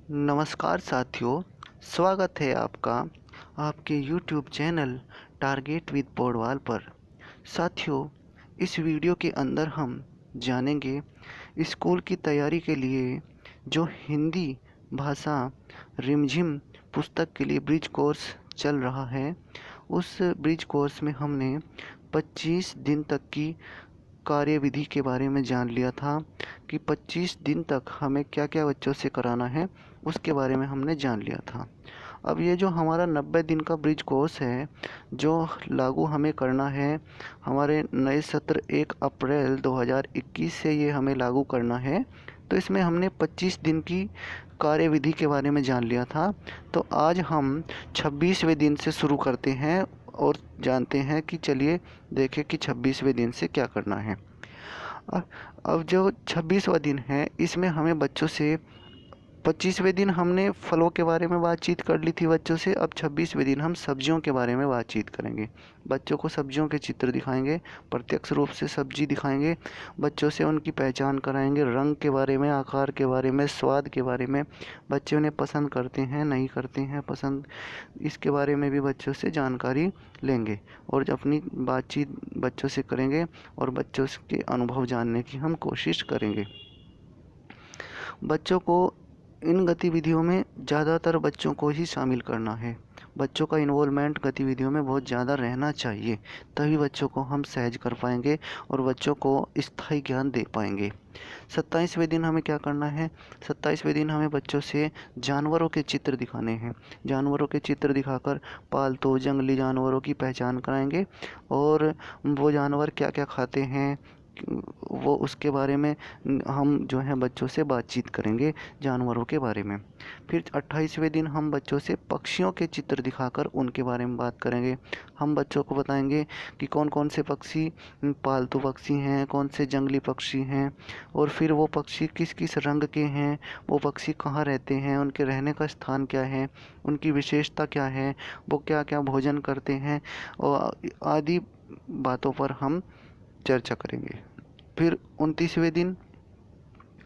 नमस्कार साथियों, स्वागत है आपका आपके YouTube channel target with Paudwal पर। साथियों, इस वीडियो के अंदर हम जानेंगे स्कूल की तैयारी के लिए जो हिंदी भाषा रिमझिम पुस्तक के लिए ब्रिज कोर्स चल रहा है। उस ब्रिज कोर्स में हमने 25 दिन तक की कार्यविधि के बारे में जान लिया था कि 25 दिन तक हमें क्या क्या बच्चों से कराना है, उसके बारे में हमने जान लिया था। अब ये जो हमारा 90 दिन का ब्रिज कोर्स है, जो लागू हमें करना है हमारे नए सत्र 1 अप्रैल 2021 से ये हमें लागू करना है। तो इसमें हमने 25 दिन की कार्यविधि के बारे में जान लिया था। तो आज हम 26वें दिन से शुरू करते हैं और जानते हैं कि चलिए देखें कि 26वें दिन से क्या करना है। अब जो 26वां दिन है, इसमें हमें बच्चों से 25वें दिन हमने फलों के बारे में बातचीत कर ली थी बच्चों से। अब 26वें दिन हम सब्जियों के बारे में बातचीत करेंगे। बच्चों को सब्जियों के चित्र दिखाएंगे, प्रत्यक्ष रूप से सब्जी दिखाएंगे, बच्चों से उनकी पहचान कराएंगे, रंग के बारे में, आकार के बारे में, स्वाद के बारे में, बच्चे उन्हें पसंद करते हैं नहीं करते हैं पसंद, इसके बारे में भी बच्चों से जानकारी लेंगे और अपनी बातचीत बच्चों से करेंगे और बच्चों के अनुभव जानने की हम कोशिश करेंगे। बच्चों को इन गतिविधियों में ज़्यादातर बच्चों को ही शामिल करना है। बच्चों का इन्वॉल्वमेंट गतिविधियों में बहुत ज़्यादा रहना चाहिए, तभी बच्चों को हम सहज कर पाएंगे और बच्चों को स्थायी ज्ञान दे पाएंगे। 27वें दिन हमें क्या करना है? 27वें दिन हमें बच्चों से जानवरों के चित्र दिखाने हैं। जानवरों के चित्र दिखाकर पालतू जंगली जानवरों की पहचान कराएंगे और वो जानवर क्या क्या खाते हैं, वो उसके बारे में हम जो है बच्चों से बातचीत करेंगे जानवरों के बारे में। फिर 28वें दिन हम बच्चों से पक्षियों के चित्र दिखाकर उनके बारे में बात करेंगे। हम बच्चों को बताएंगे कि कौन कौन से पक्षी पालतू पक्षी हैं, कौन से जंगली पक्षी हैं और फिर वो पक्षी किस किस रंग के हैं, वो पक्षी कहाँ रहते हैं, उनके रहने का स्थान क्या है, उनकी विशेषता क्या है, वो क्या क्या भोजन करते हैं और आदि बातों पर हम चर्चा करेंगे। फिर 29वें दिन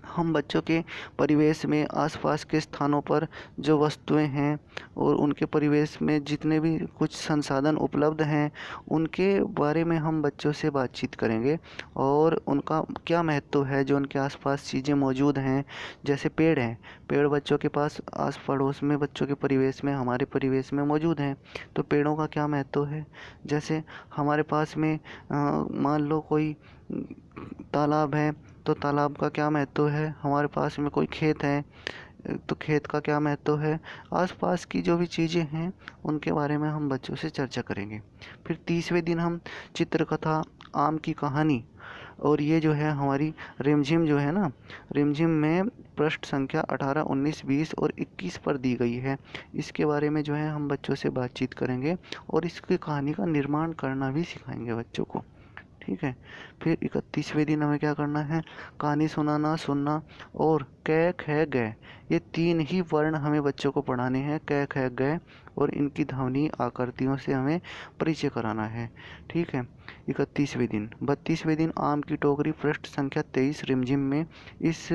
हम बच्चों के परिवेश में आसपास के स्थानों पर जो वस्तुएं हैं और उनके परिवेश में जितने भी कुछ संसाधन उपलब्ध हैं, उनके बारे में हम बच्चों से बातचीत करेंगे और उनका क्या महत्व है। जो उनके आसपास चीज़ें मौजूद हैं, जैसे पेड़ हैं, पेड़ बच्चों के पास आस पड़ोस में, बच्चों के परिवेश में, हमारे परिवेश में मौजूद हैं, तो पेड़ों का क्या महत्व है। जैसे हमारे पास में मान लो कोई तालाब है, तो तालाब का क्या महत्व है। हमारे पास में कोई खेत है, तो खेत का क्या महत्व है। आसपास की जो भी चीज़ें हैं उनके बारे में हम बच्चों से चर्चा करेंगे। फिर 30वें दिन हम चित्रकथा, आम की कहानी, और ये जो है हमारी रिमझिम जो है ना, रिमझिम में पृष्ठ संख्या 18, 19, 20 और 21 पर दी गई है। इसके बारे में जो है हम बच्चों से बातचीत करेंगे और इसकी कहानी का निर्माण करना भी सिखाएंगे बच्चों को। ठीक है। फिर 31वें दिन हमें क्या करना है? कहानी सुनाना, सुनना और कै ख गै, ये 3 ही वर्ण हमें बच्चों को पढ़ाने हैं। कै ख गै और इनकी ध्वनि आकृतियों से हमें परिचय कराना है। ठीक है। 31वें दिन। 32वें दिन आम की टोकरी, पृष्ठ संख्या 23 रिमझिम में इस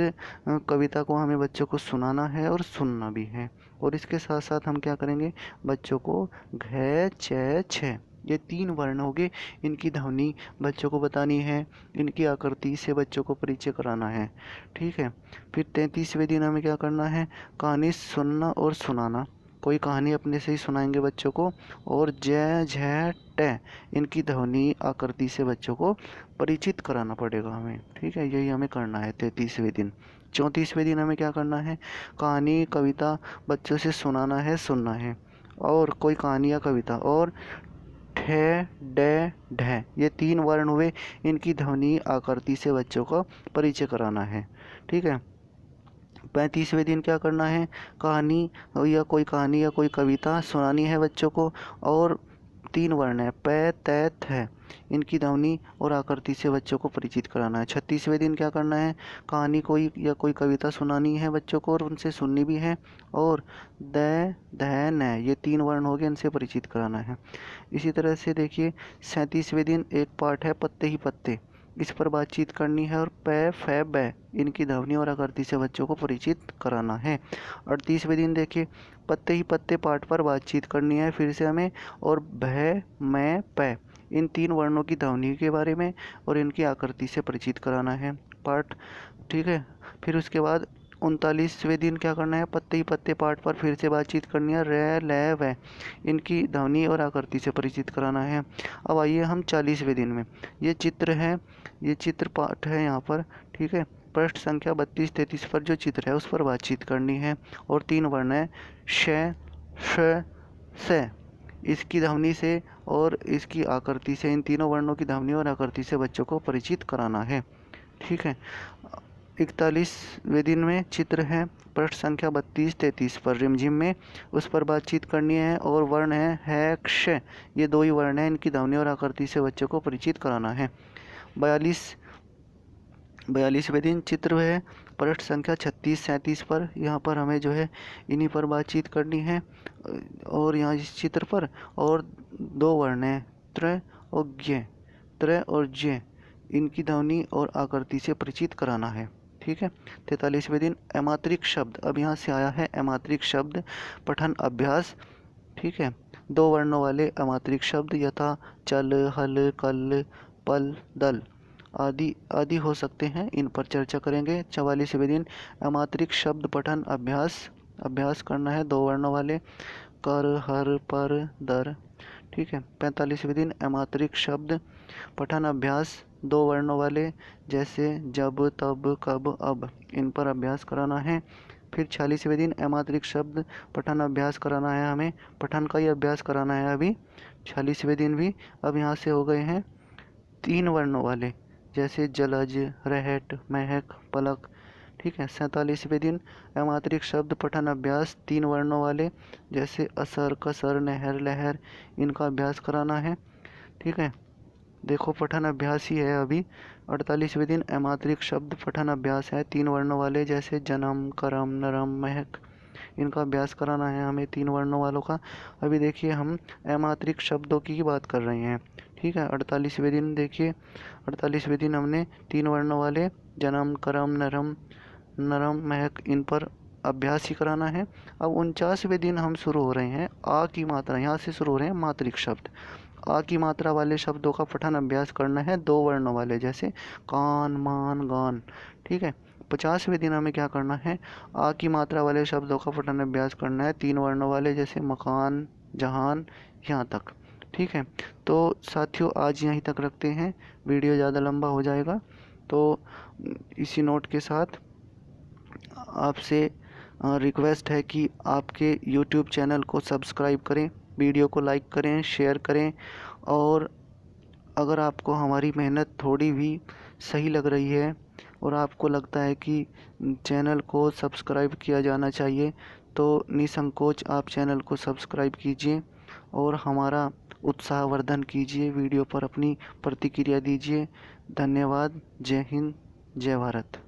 कविता को हमें बच्चों को सुनाना है और सुनना भी है। और इसके साथ साथ हम क्या करेंगे? बच्चों को घ छ छ, ये 3 वर्ण हो गए, इनकी ध्वनि बच्चों को बतानी है, इनकी आकृति से बच्चों को परिचय कराना है। ठीक है। फिर 33वें दिन हमें क्या करना है? कहानी सुनना और सुनाना। कोई कहानी अपने से ही सुनाएंगे बच्चों को और जय झ ट, इनकी ध्वनि आकृति से बच्चों को परिचित कराना पड़ेगा हमें। ठीक है, यही हमें करना है 33वें दिन। 34वें दिन हमें क्या करना है? कहानी कविता बच्चों से सुनाना है, सुनना है, और कोई कहानी या कविता। और ठे डे ढे, ये 3 वर्ण हुए, इनकी ध्वनि आकृति से बच्चों को परिचय कराना है। ठीक है। 35वें दिन क्या करना है? कहानी या कोई कविता सुनानी है बच्चों को और 3 वर्ण है, पै तै थ, इनकी ध्वनि और आकृति से बच्चों को परिचित कराना है। 36वें दिन क्या करना है? कहानी कोई कविता सुनानी है बच्चों को और उनसे सुननी भी है, और द ध न, ये 3 वर्ण हो गए, इनसे परिचित कराना है। इसी तरह से देखिए 37वें दिन एक पाठ है, पत्ते ही पत्ते। इस पर बातचीत करनी है। और पै फै बै इनकी ध्वनि और आकृति से बच्चों को परिचित कराना है। 38वें दिन देखिए, पत्ते ही पत्ते पाठ पर बातचीत करनी है फिर से हमें। और भै मैं पै इन 3 वर्णों की ध्वनि के बारे में और इनकी आकृति से परिचित कराना है पाठ। ठीक है। फिर उसके बाद 39वें दिन क्या करना है, पत्ते ही पत्ते पाठ पर फिर से बातचीत करनी है। रै लै वै इनकी ध्वनि और आकृति से परिचित कराना है। अब आइए हम 40वें दिन में, ये चित्र है, ये चित्र पाठ है यहाँ पर। ठीक है। पृष्ठ संख्या 32-33 पर जो चित्र है उस पर बातचीत करनी है। और 3 वर्ण है श, श, से। इसकी ध्वनि से और इसकी आकृति से, इन तीनों वर्णों की ध्वनि और आकृति से बच्चों को परिचित कराना है। ठीक है। 41वें दिन में चित्र है, पृष्ठ संख्या 32-33 पर रिमझिम में, उस पर बातचीत करनी है। और वर्ण है क्ष, ये 2 ही वर्ण हैं, इनकी ध्वनि और आकृति से बच्चों को परिचित कराना है। 42वें दिन चित्र है, पृष्ठ संख्या 36-37 पर, यहाँ पर हमें जो है इन्हीं पर बातचीत करनी है। और यहाँ इस चित्र पर और 2 वर्ण हैं त्र और ज्ञ, त्र और ज्ञ, इनकी ध्वनि और आकृति से परिचित कराना है। ठीक है। 43वें दिन अमात्रिक शब्द, अब यहाँ से आया है अमात्रिक शब्द पठन अभ्यास। ठीक है। 2 वर्णों वाले अमात्रिक शब्द यथा चल, हल, कल, पल, दल आदि आदि हो सकते हैं, इन पर चर्चा करेंगे। 44वें दिन अमात्रिक शब्द पठन अभ्यास करना है, 2 वर्णों वाले कर, हर, पर, दर। ठीक है। 45वें दिन अमात्रिक शब्द पठन अभ्यास 2 वर्णों वाले, जैसे जब, तब, कब, अब, इन पर अभ्यास कराना है। फिर 46वें दिन अमात्रिक शब्द पठन अभ्यास कराना है, हमें पठन का ही अभ्यास कराना है अभी 46वें दिन भी। अब यहाँ से हो गए हैं 3 वर्णों वाले, जैसे जलज, रहट, महक, पलक। ठीक है। 47वें दिन अमात्रिक शब्द पठन अभ्यास 3 वर्णों वाले, जैसे असर, कसर, नहर, लहर, इनका अभ्यास कराना है। ठीक है। देखो पठन अभ्यास ही है अभी। 48वें दिन अमात्रिक शब्द पठन अभ्यास है 3 वर्णों वाले, जैसे जन्म, करम, नरम, महक, इनका अभ्यास कराना है हमें 3 वर्णों वालों का। अभी देखिए हम अमात्रिक शब्दों की बात कर रहे हैं। ठीक है। 48वें दिन देखिए, 48वें दिन हमने 3 वर्णों वाले जन्म, करम, नरम, महक, इन पर अभ्यास ही कराना है। अब 49वें दिन हम शुरू हो रहे हैं आ की मात्रा, यहाँ से शुरू हो रहे हैं मात्रिक शब्द। आ की मात्रा वाले शब्दों का पठन अभ्यास करना है 2 वर्णों वाले, जैसे कान, मान, गान। ठीक है। 50वें दिन हमें क्या करना है, आ की मात्रा वाले शब्दों का पठन अभ्यास करना है 3 वर्णों वाले, जैसे मकान, जहान, यहाँ तक। ठीक है। तो साथियों आज यहीं तक रखते हैं, वीडियो ज़्यादा लंबा हो जाएगा। तो इसी नोट के साथ आपसे रिक्वेस्ट है कि आपके YouTube चैनल को सब्सक्राइब करें, वीडियो को लाइक करें, शेयर करें। और अगर आपको हमारी मेहनत थोड़ी भी सही लग रही है और आपको लगता है कि चैनल को सब्सक्राइब किया जाना चाहिए, तो निसंकोच आप चैनल को सब्सक्राइब कीजिए और हमारा उत्साहवर्धन कीजिए, वीडियो पर अपनी प्रतिक्रिया दीजिए। धन्यवाद। जय हिंद, जय भारत।